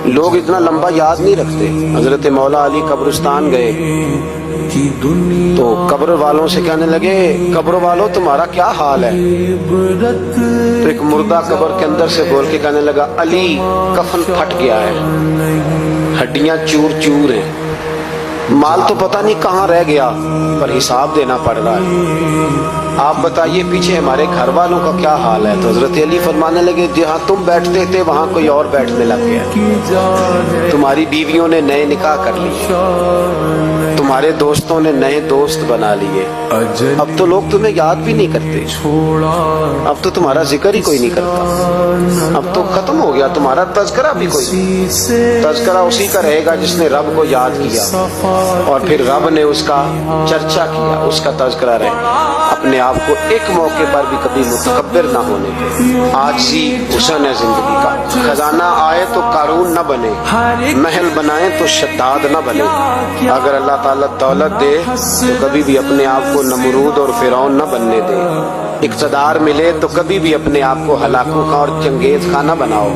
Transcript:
لوگ اتنا لمبا یاد نہیں رکھتے. حضرت مولا علی قبرستان گئے تو قبر والوں سے کہنے لگے قبر والوں تمہارا کیا حال ہے؟ تو ایک مردہ قبر کے اندر سے بول کے کہنے لگا علی کفن پھٹ گیا ہے، ہڈیاں چور چور ہیں، مال تو پتہ نہیں کہاں رہ گیا پر حساب دینا پڑ رہا ہے، آپ بتائیے پیچھے ہمارے گھر والوں کا کیا حال ہے؟ تو حضرت علی فرمانے لگے جہاں تم بیٹھتے تھے وہاں کوئی اور بیٹھنے لگ گیا، تمہاری بیویوں نے نئے نکاح کر لیے، تمہارے دوستوں نے نئے دوست بنا لیے، اب تو لوگ تمہیں یاد بھی نہیں کرتے، اب تو تمہارا ذکر ہی کوئی نہیں کرتا، اب تو ختم ہو گیا تمہارا تذکرہ بھی کوئی، تذکرہ اسی کا رہے گا جس نے رب کو یاد کیا اور پھر رب نے اس کا چرچا کیا، اس کا تذکرہ رہے. اپنے آپ کو ایک موقع پر بھی کبھی متکبر نہ ہونے دے. عاجزی حسن ہے زندگی کا. خزانہ آئے تو قارون نہ بنے، محل بنائے تو شداد نہ بنے. اگر اللہ تعالیٰ دولت دے تو کبھی بھی اپنے آپ کو نمرود اور فرعون نہ بننے دے. اقتدار ملے تو کبھی بھی اپنے آپ کو ہلاکو خاں اور چنگیز خان نہ بناؤ.